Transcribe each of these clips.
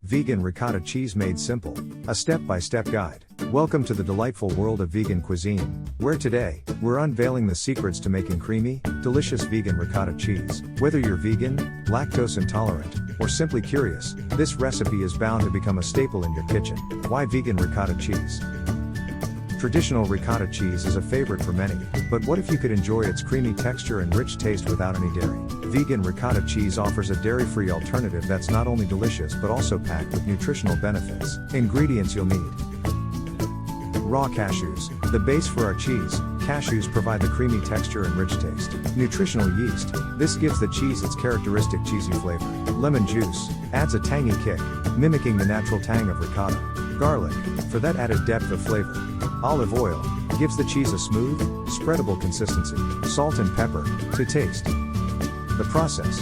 Vegan Ricotta Cheese Made Simple, a step-by-step guide. Welcome to the delightful world of vegan cuisine, where today, we're unveiling the secrets to making creamy, delicious vegan ricotta cheese. Whether you're vegan, lactose intolerant, or simply curious, this recipe is bound to become a staple in your kitchen. Why vegan ricotta cheese? Traditional ricotta cheese is a favorite for many, but what if you could enjoy its creamy texture and rich taste without any dairy? Vegan ricotta cheese offers a dairy-free alternative that's not only delicious but also packed with nutritional benefits. Ingredients you'll need: raw cashews, the base for our cheese. Cashews provide the creamy texture and rich taste. Nutritional yeast, this gives the cheese its characteristic cheesy flavor. Lemon juice, adds a tangy kick, mimicking the natural tang of ricotta. Garlic, for that added depth of flavor. Olive oil, gives the cheese a smooth, spreadable consistency. Salt and pepper, to taste. The process: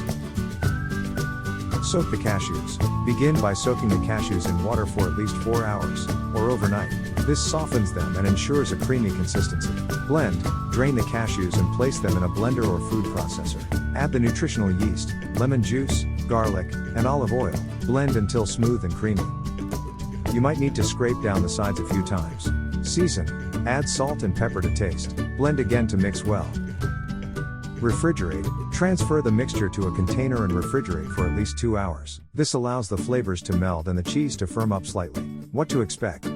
soak the cashews. Begin by soaking the cashews in water for at least 4 hours, or overnight. This softens them and ensures a creamy consistency. Blend, drain the cashews and place them in a blender or food processor. Add the nutritional yeast, lemon juice, garlic, and olive oil. Blend until smooth and creamy. You might need to scrape down the sides a few times. Season, add salt and pepper to taste. Blend again to mix well. Refrigerate, transfer the mixture to a container and refrigerate for at least 2 hours. This allows the flavors to meld and the cheese to firm up slightly. What to expect?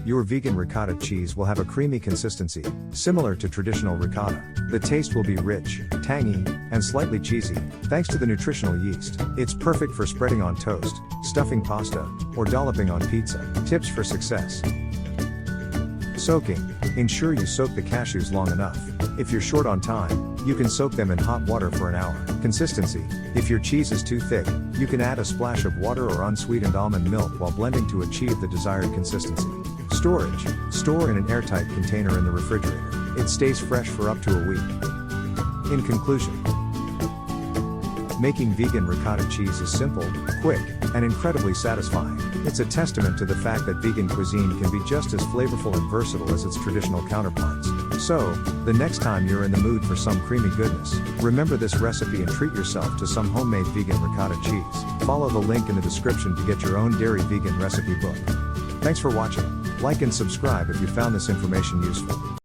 Your vegan ricotta cheese will have a creamy consistency, similar to traditional ricotta. The taste will be rich, tangy, and slightly cheesy, thanks to the nutritional yeast. It's perfect for spreading on toast, stuffing pasta, or dolloping on pizza. Tips for success: soaking. Ensure you soak the cashews long enough. If you're short on time, you can soak them in hot water for an hour. Consistency: if your cheese is too thick, you can add a splash of water or unsweetened almond milk while blending to achieve the desired consistency. Storage: store in an airtight container in the refrigerator. It stays fresh for up to a week. In conclusion, making vegan ricotta cheese is simple, quick, and incredibly satisfying. It's a testament to the fact that vegan cuisine can be just as flavorful and versatile as its traditional counterparts. So, the next time you're in the mood for some creamy goodness, remember this recipe and treat yourself to some homemade vegan ricotta cheese. Follow the link in the description to get your own dairy vegan recipe book. Thanks for watching. Like and subscribe if you found this information useful.